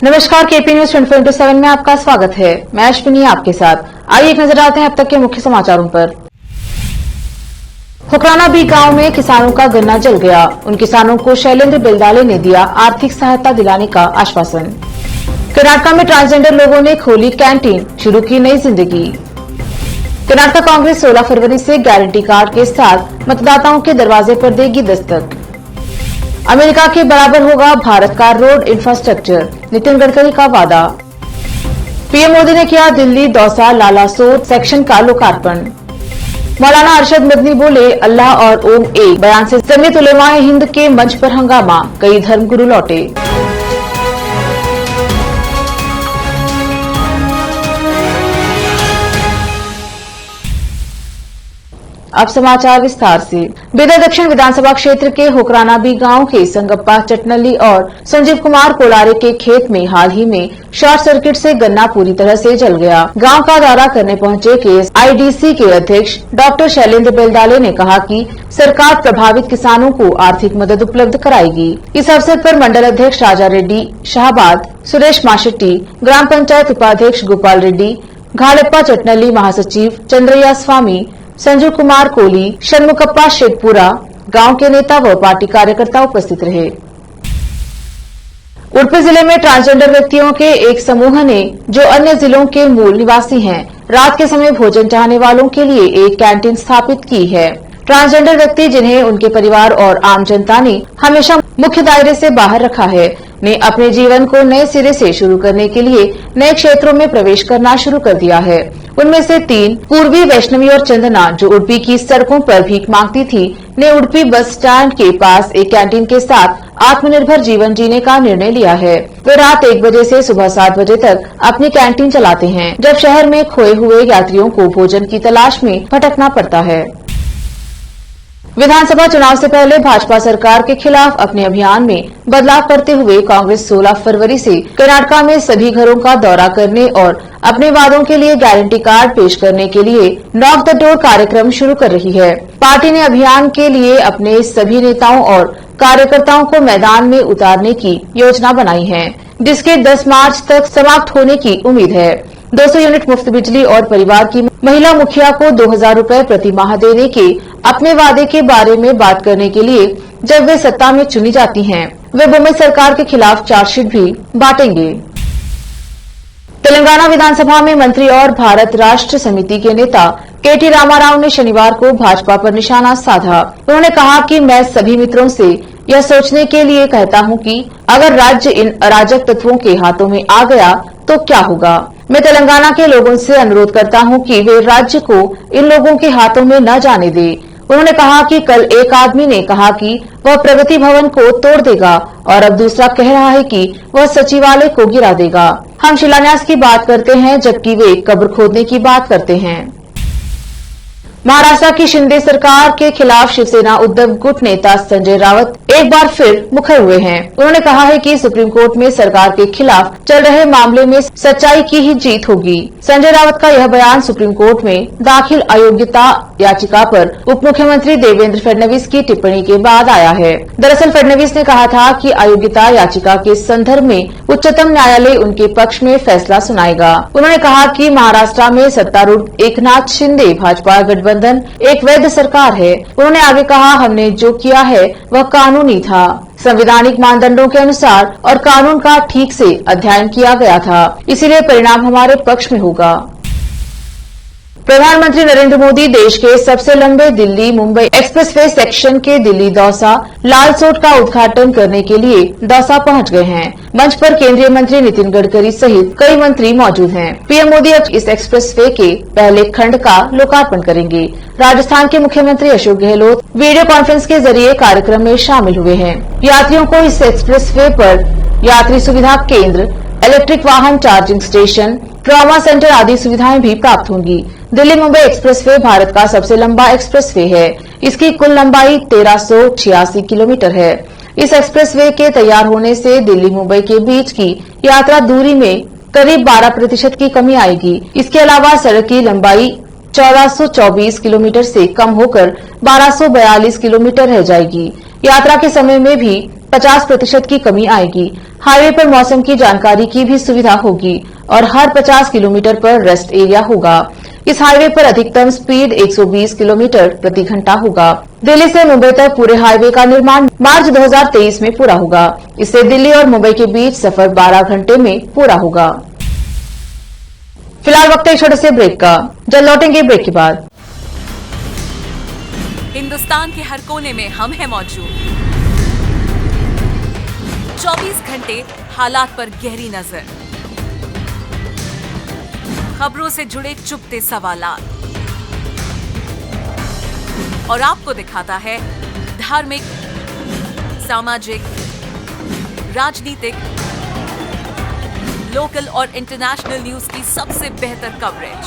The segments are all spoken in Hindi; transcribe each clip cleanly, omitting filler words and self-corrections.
नमस्कार, केपी न्यूज 24/7 में आपका स्वागत है। मैं अश्विनी आपके साथ। आइए एक नजर डालते हैं अब तक के मुख्य समाचारों पर। हुक्राना बी गांव में किसानों का गन्ना जल गया। उन किसानों को शैलेंद्र बेलदाले ने दिया आर्थिक सहायता दिलाने का आश्वासन। कर्नाटक में ट्रांसजेंडर लोगों ने खोली कैंटीन, शुरू की नई जिंदगी। कर्नाटक कांग्रेस 16 फरवरी से गारंटी कार्ड के साथ मतदाताओं के दरवाजे पर देगी दस्तक। अमेरिका के बराबर होगा भारत का रोड इंफ्रास्ट्रक्चर, नितिन गडकरी का वादा। पीएम मोदी ने किया दिल्ली दौसा लालासोर सेक्शन का लोकार्पण। मौलाना अरशद मदनी बोले अल्लाह और ओम एक, बयान से जमीयत उलेमाए हिंद के मंच पर हंगामा, कई धर्मगुरु लौटे। अब समाचार विस्तार से। बेदर दक्षिण विधानसभा क्षेत्र के हुक्राना बी गांव के संगप्पा चटनली और संजीव कुमार कोलारे के खेत में हाल ही में शॉर्ट सर्किट से गन्ना पूरी तरह से जल गया। गांव का दौरा करने पहुंचे केएसआईडीसी के अध्यक्ष डॉक्टर शैलेंद्र बेलदाले ने कहा कि सरकार प्रभावित किसानों को आर्थिक मदद उपलब्ध कराएगी। इस अवसर पर मंडल अध्यक्ष राजा रेड्डी शाहबाद, सुरेश माशेट्टी, ग्राम पंचायत उपाध्यक्ष गोपाल रेड्डी, घालप्पा चटनली महासचिव चंद्रैया स्वामी, संजू कुमार कोली, षणमुखप्पा शेखपुरा, गांव के नेता व पार्टी कार्यकर्ता उपस्थित रहे। उडुपी जिले में ट्रांसजेंडर व्यक्तियों के एक समूह ने, जो अन्य जिलों के मूल निवासी हैं, रात के समय भोजन चाहने वालों के लिए एक कैंटीन स्थापित की है। ट्रांसजेंडर व्यक्ति, जिन्हें उनके परिवार और आम जनता ने हमेशा मुख्य दायरे से बाहर रखा है, ने अपने जीवन को नए सिरे से शुरू करने के लिए नए क्षेत्रों में प्रवेश करना शुरू कर दिया है। उनमें से 3, पूर्वी, वैष्णवी और चंदना, जो उडुपी की सड़कों पर भीख मांगती थी, ने उडुपी बस स्टैंड के पास एक कैंटीन के साथ आत्मनिर्भर जीवन जीने का निर्णय लिया है। वे रात 1 बजे से सुबह 7 बजे तक अपनी कैंटीन चलाते हैं, जब शहर में खोए हुए यात्रियों को भोजन की तलाश में भटकना पड़ता है। विधानसभा चुनाव से पहले भाजपा सरकार के खिलाफ अपने अभियान में बदलाव करते हुए कांग्रेस 16 फरवरी से कर्नाटक में सभी घरों का दौरा करने और अपने वादों के लिए गारंटी कार्ड पेश करने के लिए नॉक द डोर कार्यक्रम शुरू कर रही है। पार्टी ने अभियान के लिए अपने सभी नेताओं और कार्यकर्ताओं को मैदान में उतारने की योजना बनाई है, जिसके 10 मार्च तक समाप्त होने की उम्मीद है। 200 यूनिट मुफ्त बिजली और परिवार की महिला मुखिया को 2000 रूपए प्रति माह देने के अपने वादे के बारे में बात करने के लिए जब वे सत्ता में चुनी जाती हैं, वे बोम्बे सरकार के खिलाफ चार्जशीट भी बांटेंगे। तेलंगाना विधानसभा में मंत्री और भारत राष्ट्र समिति के नेता केटी रामाराव ने शनिवार को भाजपा पर निशाना साधा। उन्होंने कहा कि मैं सभी मित्रों से यह सोचने के लिए कहता हूं कि अगर राज्य इन अराजक तत्वों के हाथों में आ गया तो क्या होगा। मैं तेलंगाना के लोगों से अनुरोध करता हूं कि वे राज्य को इन लोगों के हाथों में न जाने दें। उन्होंने कहा कि कल एक आदमी ने कहा कि वह प्रगति भवन को तोड़ देगा और अब दूसरा कह रहा है कि वह सचिवालय को गिरा देगा। हम शिलान्यास की बात करते हैं, जबकि वे कब्र खोदने की बात करते हैं। महाराष्ट्र की शिंदे सरकार के खिलाफ शिवसेना उद्धव गुट नेता संजय राउत एक बार फिर मुखर हुए हैं। उन्होंने कहा है कि सुप्रीम कोर्ट में सरकार के खिलाफ चल रहे मामले में सच्चाई की ही जीत होगी। संजय राउत का यह बयान सुप्रीम कोर्ट में दाखिल अयोग्यता याचिका पर उप मुख्यमंत्री देवेंद्र फडणवीस की टिप्पणी के बाद आया है। दरअसल फडणवीस ने कहा था कि अयोग्यता याचिका के संदर्भ में उच्चतम न्यायालय उनके पक्ष में फैसला सुनाएगा। उन्होंने कहा कि महाराष्ट्र में सत्तारूढ़ एकनाथ शिंदे भाजपा गठबंधन एक वैध सरकार है। उन्होंने आगे कहा, हमने जो किया है वह कानूनी था, संवैधानिक मानदंडों के अनुसार और कानून का ठीक से अध्ययन किया गया था, इसीलिए परिणाम हमारे पक्ष में होगा। प्रधानमंत्री नरेंद्र मोदी देश के सबसे लंबे दिल्ली मुंबई एक्सप्रेसवे सेक्शन के दिल्ली दौसा लालसोट का उद्घाटन करने के लिए दौसा पहुंच गए हैं। मंच पर केंद्रीय मंत्री नितिन गडकरी सहित कई मंत्री मौजूद हैं। पीएम मोदी अब इस एक्सप्रेसवे के पहले खंड का लोकार्पण करेंगे। राजस्थान के मुख्यमंत्री अशोक गहलोत वीडियो कॉन्फ्रेंस के जरिए कार्यक्रम में शामिल हुए हैं। यात्रियों को इस एक्सप्रेसवे पर यात्री सुविधा केंद्र, इलेक्ट्रिक वाहन चार्जिंग स्टेशन, ट्रॉमा सेंटर आदि सुविधाएं भी प्राप्त होंगी। दिल्ली मुंबई एक्सप्रेसवे भारत का सबसे लंबा एक्सप्रेसवे है। इसकी कुल लंबाई 1386 किलोमीटर है। इस एक्सप्रेसवे के तैयार होने से दिल्ली मुंबई के बीच की यात्रा दूरी में करीब 12% की कमी आएगी। इसके अलावा सड़क की लंबाई 1424 किलोमीटर से कम होकर 1242 किलोमीटर रह जाएगी। यात्रा के समय में भी 50% की कमी आएगी। हाईवे पर मौसम की जानकारी की भी सुविधा होगी और हर 50 किलोमीटर पर रेस्ट एरिया होगा। इस हाईवे पर अधिकतम स्पीड 120 किलोमीटर प्रति घंटा होगा। दिल्ली से मुंबई तक पूरे हाईवे का निर्माण मार्च 2023 में पूरा होगा। इससे दिल्ली और मुंबई के बीच सफर 12 घंटे में पूरा होगा। फिलहाल वक्त एक छोटे से ब्रेक का, जल्द लौटेंगे ब्रेक के बाद। हिंदुस्तान के हर कोने में हम हैं मौजूद। 24 घंटे हालात पर गहरी नजर, खबरों से जुड़े चुपते सवालात और आपको दिखाता है धार्मिक, सामाजिक, राजनीतिक, लोकल और इंटरनेशनल न्यूज की सबसे बेहतर कवरेज,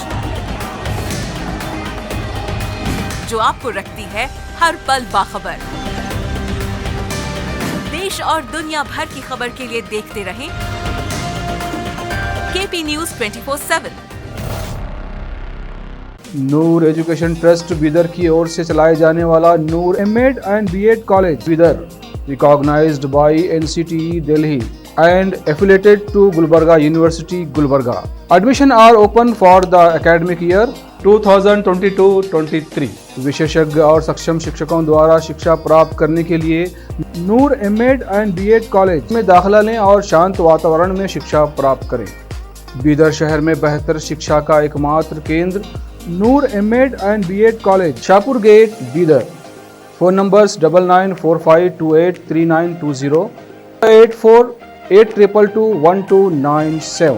जो आपको रखती है हर पल बाखबर। देश और दुनिया भर की खबर के लिए देखते रहें KP news 24/7। Noor education trust Bidar की ओर से चलाए जाने वाला Noor MEd and BEd college Bidar, recognised by NCTE Delhi and affiliated to Gulbarga University, Gulbarga. Admission are open for the academic year 2022-23. विशेषज्ञ और सक्षम शिक्षकों द्वारा शिक्षा प्राप्त करने के लिए नूर एमएड एंड बीएड कॉलेज में दाखिला लें और शांत वातावरण में शिक्षा प्राप्त करें। बीदर शहर में बेहतर शिक्षा का एकमात्र केंद्र Noor MEd and BEd college, Shahpur gate, Bidar. Phone numbers 9945283920, 8482221297।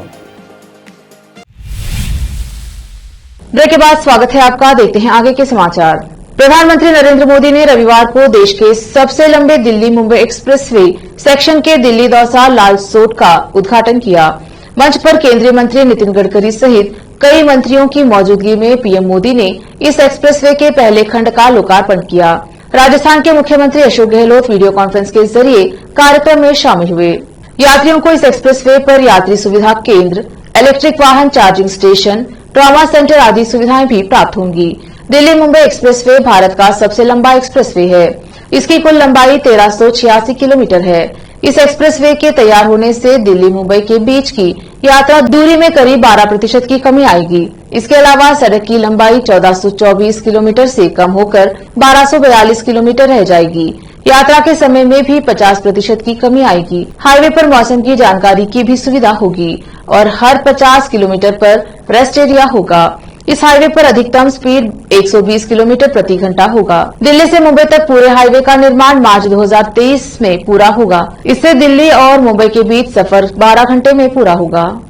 Break के बाद स्वागत है आपका। देखते हैं आगे के समाचार। प्रधानमंत्री नरेंद्र मोदी ने रविवार को देश के सबसे लंबे दिल्ली मुंबई एक्सप्रेसवे सेक्शन के दिल्ली दौसा लालसोट का उद्घाटन किया। मंच पर केंद्रीय मंत्री नितिन गडकरी सहित कई मंत्रियों की मौजूदगी में पीएम मोदी ने इस एक्सप्रेसवे के पहले खंड का लोकार्पण किया। राजस्थान के मुख्यमंत्री अशोक गहलोत वीडियो कॉन्फ्रेंस के जरिए कार्यक्रम में शामिल हुए। यात्रियों को इस एक्सप्रेसवे पर यात्री सुविधा केंद्र, इलेक्ट्रिक वाहन चार्जिंग स्टेशन, ट्रॉमा सेंटर आदि सुविधाएं भी प्राप्त होंगी। दिल्ली मुंबई एक्सप्रेसवे भारत का सबसे लंबा एक्सप्रेसवे है। इसकी कुल लंबाई 1386 किलोमीटर है। इस एक्सप्रेसवे के तैयार होने से दिल्ली मुंबई के बीच की यात्रा दूरी में करीब 12% की कमी आएगी। इसके अलावा सड़क की लंबाई 1424 किलोमीटर से कम होकर 1242 किलोमीटर रह जाएगी। यात्रा के समय में भी 50% की कमी आएगी। हाईवे पर मौसम की जानकारी की भी सुविधा होगी और हर 50 किलोमीटर पर रेस्ट एरिया होगा। इस हाईवे पर अधिकतम स्पीड 120 किलोमीटर प्रति घंटा होगा। दिल्ली से मुंबई तक पूरे हाईवे का निर्माण मार्च 2023 में पूरा होगा। इससे दिल्ली और मुंबई के बीच सफर 12 घंटे में पूरा होगा।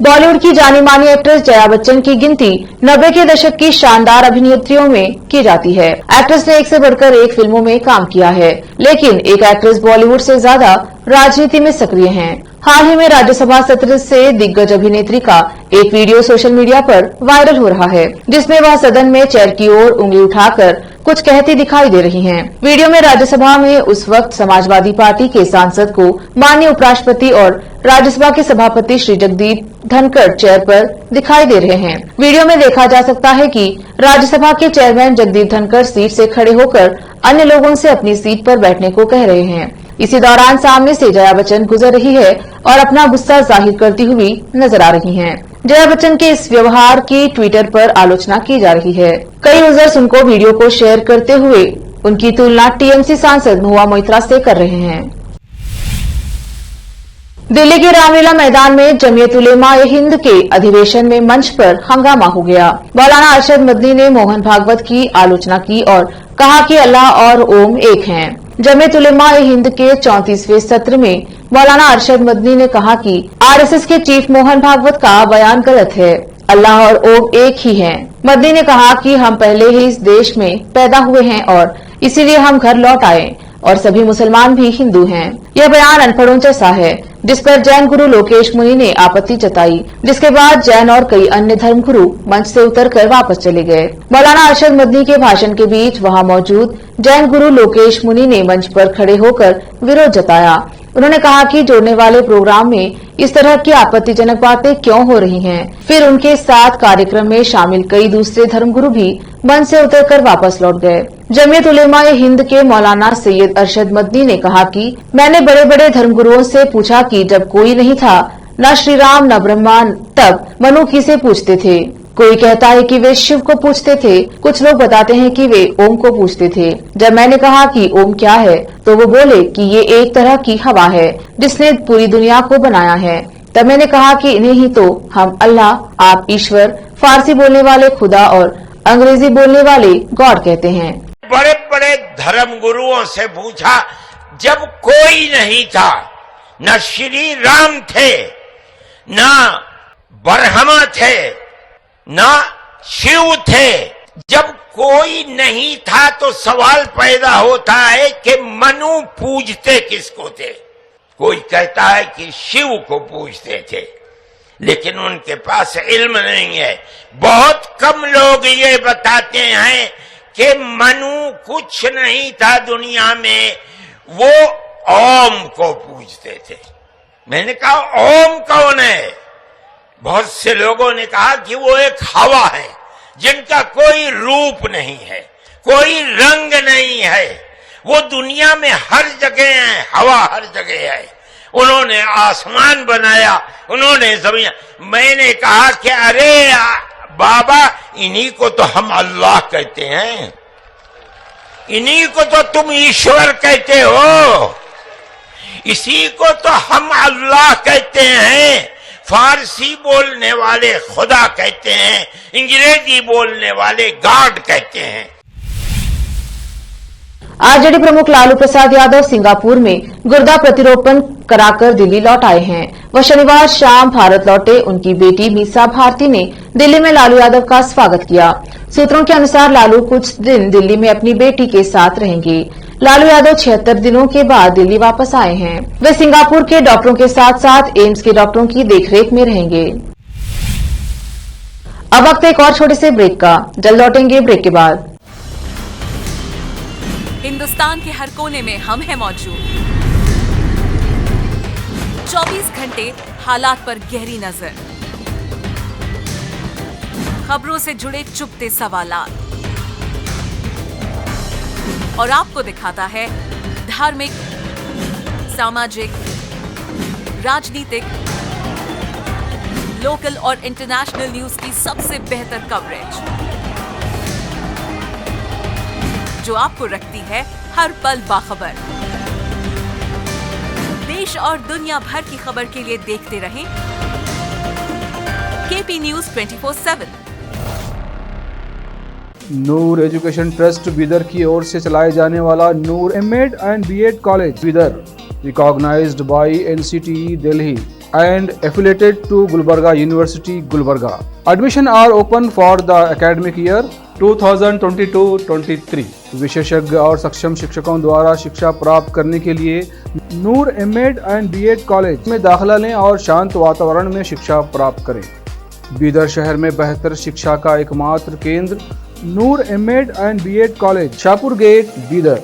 बॉलीवुड की जानी मानी एक्ट्रेस जया बच्चन की गिनती 90 के दशक की शानदार अभिनेत्रियों में की जाती है। एक्ट्रेस ने एक से बढ़कर एक फिल्मों में काम किया है, लेकिन एक एक्ट्रेस बॉलीवुड से ज्यादा राजनीति में सक्रिय हैं। हाल ही में राज्यसभा सत्र से दिग्गज अभिनेत्री का एक वीडियो सोशल मीडिया पर वायरल हो रहा है, जिसमें वह सदन में चेयर की ओर उंगली उठाकर कुछ कहती दिखाई दे रही हैं। वीडियो में राज्यसभा में उस वक्त समाजवादी पार्टी के सांसद को माननीय उपराष्ट्रपति और राज्यसभा के सभापति श्री जगदीप धनखड़ चेयर पर दिखाई दे रहे हैं। वीडियो में देखा जा सकता है कि राज्यसभा के चेयरमैन जगदीप धनखड़ सीट से खड़े होकर अन्य लोगों से अपनी सीट पर बैठने को कह रहे हैं। इसी दौरान सामने से जया बच्चन गुजर रही है और अपना गुस्सा जाहिर करती हुई नजर आ रही हैं। जया बच्चन के इस व्यवहार की ट्विटर पर आलोचना की जा रही है। कई यूजर्स उनको वीडियो को शेयर करते हुए उनकी तुलना टीएमसी सांसद महुआ मोइत्रा से कर रहे हैं। दिल्ली के रामलीला मैदान में जमीयत उलेमा ए हिंद के अधिवेशन में मंच पर हंगामा हो गया। मौलाना अरशद मदनी ने मोहन भागवत की आलोचना की और कहा कि अल्लाह और ओम एक हैं। जमीयत उलेमा ए हिंद के 34वें सत्र में मौलाना अरशद मदनी ने कहा कि आरएसएस के चीफ मोहन भागवत का बयान गलत है। अल्लाह और ओम एक ही हैं। मदनी ने कहा कि हम पहले ही इस देश में पैदा हुए हैं और इसीलिए हम घर लौट आए और सभी मुसलमान भी हिंदू हैं। यह बयान अनपढ़ों जैसा है, जिस पर जैन गुरु लोकेश मुनि ने आपत्ति जताई, जिसके बाद जैन और कई अन्य धर्म गुरु मंच से उतरकर वापस चले गए। मौलाना अरशद मदनी के भाषण के बीच वहां मौजूद जैन गुरु लोकेश मुनि ने मंच पर खड़े होकर विरोध जताया। उन्होंने कहा कि जोड़ने वाले प्रोग्राम में इस तरह की आपत्तिजनक बातें क्यों हो रही हैं। फिर उनके साथ कार्यक्रम में शामिल कई दूसरे धर्मगुरु भी मंच से उतरकर वापस लौट गए। जमीयत उलेमाए हिंद के मौलाना सैयद अरशद मदनी ने कहा कि मैंने बड़े बड़े धर्मगुरुओं से पूछा कि जब कोई नहीं था, न श्री राम न ब्रह्मा, तब मनु किसे पूछते थे। कोई कहता है कि वे शिव को पूछते थे, कुछ लोग बताते हैं कि वे ओम को पूछते थे। जब मैंने कहा कि ओम क्या है, तो वो बोले कि ये एक तरह की हवा है जिसने पूरी दुनिया को बनाया है। तब मैंने कहा कि इन्हें ही तो हम अल्लाह, आप ईश्वर, फारसी बोलने वाले खुदा और अंग्रेजी बोलने वाले गॉड कहते हैं। बड़े बड़े धर्म गुरुओं से पूछा, जब कोई नहीं था, न श्री राम थे, न ब्रह्मा थे, न शिव थे, जब कोई नहीं था तो सवाल पैदा होता है कि मनु पूजते किसको थे। कोई कहता है कि शिव को पूजते थे, लेकिन उनके पास इल्म नहीं है। बहुत कम लोग ये बताते हैं कि मनु कुछ नहीं था दुनिया में, वो ओम को पूजते थे। मैंने कहा ओम कौन है? बहुत से लोगों ने कहा कि वो एक हवा है जिनका कोई रूप नहीं है, कोई रंग नहीं है, वो दुनिया में हर जगह है, हवा हर जगह है। उन्होंने आसमान बनाया, उन्होंने जमीन। मैंने कहा कि अरे बाबा, इन्हीं को तो हम अल्लाह कहते हैं, इन्हीं को तो तुम ईश्वर कहते हो, इसी को तो हम अल्लाह कहते हैं। फारसी बोलने वाले खुदा कहते हैं, अंग्रेजी बोलने वाले गॉड कहते हैं। आरजेडी प्रमुख लालू प्रसाद यादव सिंगापुर में गुर्दा प्रतिरोपण कराकर दिल्ली लौट आए हैं। वह शनिवार शाम भारत लौटे। उनकी बेटी मीसा भारती ने दिल्ली में लालू यादव का स्वागत किया। सूत्रों के अनुसार लालू कुछ दिन दिल्ली में अपनी बेटी के साथ रहेंगे। लालू यादव 76 दिनों के बाद दिल्ली वापस आए हैं। वे सिंगापुर के डॉक्टरों के साथ साथ एम्स के डॉक्टरों की देखरेख में रहेंगे। अब वक्त एक और छोटे से ब्रेक का, जल्द लौटेंगे ब्रेक के बाद। हिंदुस्तान के हर कोने में हम हैं मौजूद। 24 घंटे हालात पर गहरी नजर, खबरों से जुड़े चुपते सवालात, और आपको दिखाता है धार्मिक, सामाजिक, राजनीतिक, लोकल और इंटरनेशनल न्यूज की सबसे बेहतर कवरेज, जो आपको रखती है हर पल बाखबर। देश और दुनिया भर की खबर के लिए देखते रहें KP news 24/7। Noor education trust Bidar की ओर से चलाए जाने वाला Noor MEd and BEd college Bidar, recognised by NCTE Delhi and affiliated to Gulbarga University, Gulbarga. Admission are open for the academic year 2022-23. विशेषज्ञ और सक्षम शिक्षकों द्वारा शिक्षा प्राप्त करने के लिए नूर एमएड एंड बीएड कॉलेज में दाखिला लें और शांत वातावरण में शिक्षा प्राप्त करें। बीदर शहर में बेहतर शिक्षा का एकमात्र केंद्र Noor MEd and BEd college, Shahpur gate, Bidar.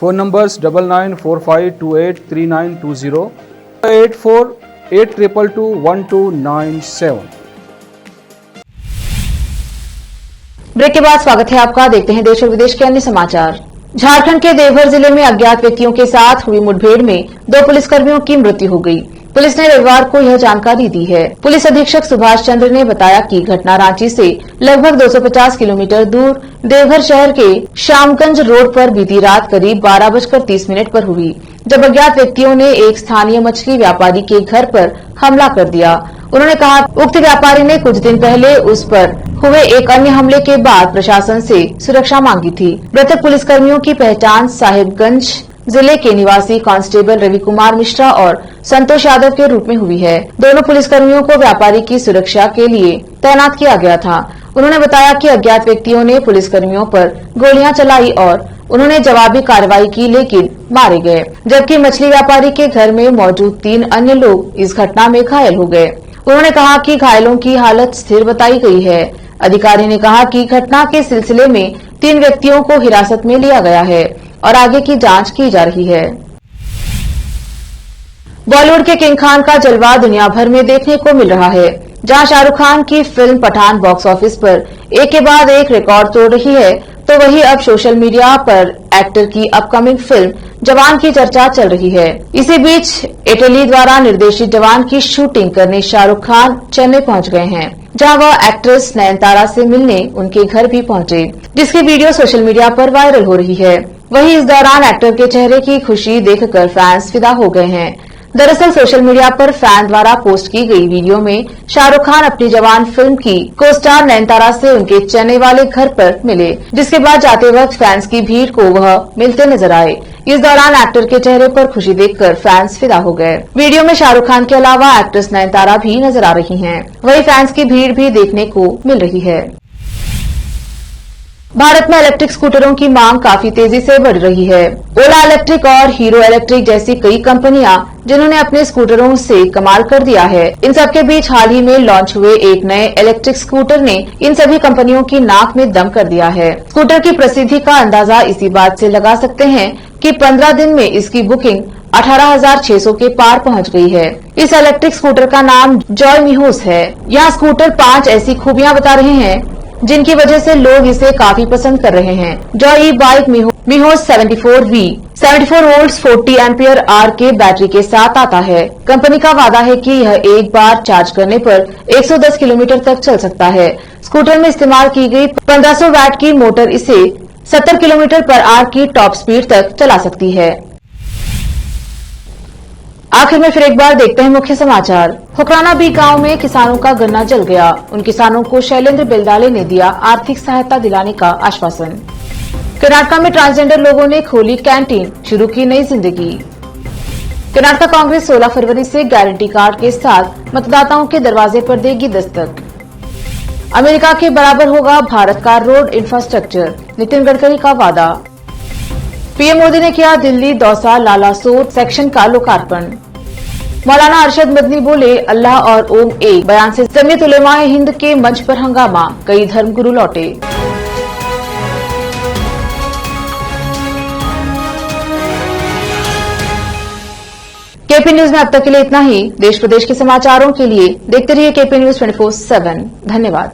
Phone numbers 9945283920, 8482221297। Break के बाद स्वागत है आपका। देखते हैं देश और विदेश के अन्य समाचार। झारखंड के देवघर जिले में अज्ञात व्यक्तियों के साथ हुई मुठभेड़ में 2 पुलिसकर्मियों की मृत्यु हो गई। पुलिस ने रविवार को यह जानकारी दी है। पुलिस अधीक्षक सुभाष चंद्र ने बताया कि घटना रांची से लगभग 250 किलोमीटर दूर देवघर शहर के श्यामगंज रोड पर बीती रात करीब 12:30 पर हुई, जब अज्ञात व्यक्तियों ने एक स्थानीय मछली व्यापारी के घर पर हमला कर दिया। उन्होंने कहा, उक्त व्यापारी ने कुछ दिन पहले उस पर हुए एक अन्य हमले के बाद प्रशासन से सुरक्षा मांगी थी। मृतक पुलिसकर्मियों की पहचान साहिबगंज जिले के निवासी कांस्टेबल रवि कुमार मिश्रा और संतोष यादव के रूप में हुई है। दोनों पुलिसकर्मियों को व्यापारी की सुरक्षा के लिए तैनात किया गया था। उन्होंने बताया कि अज्ञात व्यक्तियों ने पुलिसकर्मियों पर गोलियां चलाई और उन्होंने जवाबी कार्रवाई की, लेकिन मारे गए, जबकि मछली व्यापारी के घर में मौजूद 3 अन्य लोग इस घटना में घायल हो गए। उन्होंने कहा कि घायलों की हालत स्थिर बताई गई है। अधिकारी ने कहा कि घटना के सिलसिले में 3 व्यक्तियों को हिरासत में लिया गया है और आगे की जांच की जा रही है। बॉलीवुड के किंग खान का जलवा दुनिया भर में देखने को मिल रहा है। जहां शाहरुख खान की फिल्म पठान बॉक्स ऑफिस पर एक के बाद एक रिकॉर्ड तोड़ रही है, तो तो वहीं अब सोशल मीडिया पर एक्टर की अपकमिंग फिल्म जवान की चर्चा चल रही है। इसी बीच इटली द्वारा निर्देशित जवान की शूटिंग करने शाहरुख खान चेन्नई पहुंच गए हैं, जहां वह एक्ट्रेस नयनतारा से मिलने उनके घर भी पहुंचे, जिसकी वीडियो सोशल मीडिया पर वायरल हो रही है। वहीं इस दौरान एक्टर के चेहरे की खुशी देखकर फैंस फिदा हो गए हैं। दरअसल सोशल मीडिया पर फैन द्वारा पोस्ट की गई वीडियो में शाहरुख खान अपनी जवान फिल्म की को स्टार नयनतारा से उनके चेन्नई वाले घर पर मिले, जिसके बाद जाते वक्त फैंस की भीड़ को वह मिलते नजर आए। इस दौरान एक्टर के चेहरे पर खुशी देखकर फैंस फिदा हो गए। वीडियो में शाहरुख खान के अलावा एक्ट्रेस नयनतारा भी नजर आ रही हैं। वहीं फैंस की भीड़ भी देखने को मिल रही है। भारत में इलेक्ट्रिक स्कूटरों की मांग काफी तेजी से बढ़ रही है। ओला इलेक्ट्रिक और हीरो इलेक्ट्रिक जैसी कई कंपनियां जिन्होंने अपने स्कूटरों से कमाल कर दिया है, इन सबके बीच हाल ही में लॉन्च हुए एक नए इलेक्ट्रिक स्कूटर ने इन सभी कंपनियों की नाक में दम कर दिया है। स्कूटर की प्रसिद्धि का अंदाजा इसी बात से लगा सकते हैं कि 15 दिन में इसकी बुकिंग 18,600 के पार पहुंच गई है। इस इलेक्ट्रिक स्कूटर का नाम जॉय मीहोस है। यह स्कूटर 5 ऐसी खूबियां बता रहे हैं जिनकी वजह से लोग इसे काफी पसंद कर रहे हैं। Joy e bike Mihos 74 volt 40 ampere hour के बैटरी के साथ आता है। कंपनी का वादा है कि यह एक बार चार्ज करने पर 110 किलोमीटर तक चल सकता है। स्कूटर में इस्तेमाल की गई 1500 वैट की मोटर इसे 70 किलोमीटर पर आवर की टॉप स्पीड तक चला सकती है। आखिर में फिर एक बार देखते हैं मुख्य समाचार। फुकराना बी गांव में किसानों का गन्ना जल गया। उन किसानों को शैलेंद्र बेलदाले ने दिया आर्थिक सहायता दिलाने का आश्वासन। कर्नाटक में ट्रांसजेंडर लोगों ने खोली कैंटीन, शुरू की नई जिंदगी। कर्नाटक कांग्रेस 16 फरवरी से गारंटी कार्ड के साथ मतदाताओं के दरवाजे पर देगी दस्तक। अमेरिका के बराबर होगा भारत का रोड इंफ्रास्ट्रक्चर, नितिन गडकरी का वादा। पीएम मोदी ने किया दिल्ली दौसा लालासोट सेक्शन का लोकार्पण। मौलाना अरशद मदनी बोले अल्लाह और ओम एक, बयान से जमीयत उलेमाए हिंद के मंच पर हंगामा, कई धर्मगुरु लौटे। केपी न्यूज में अब तक के लिए इतना ही। देश प्रदेश के समाचारों के लिए देखते रहिए केपी न्यूज 24/7। धन्यवाद।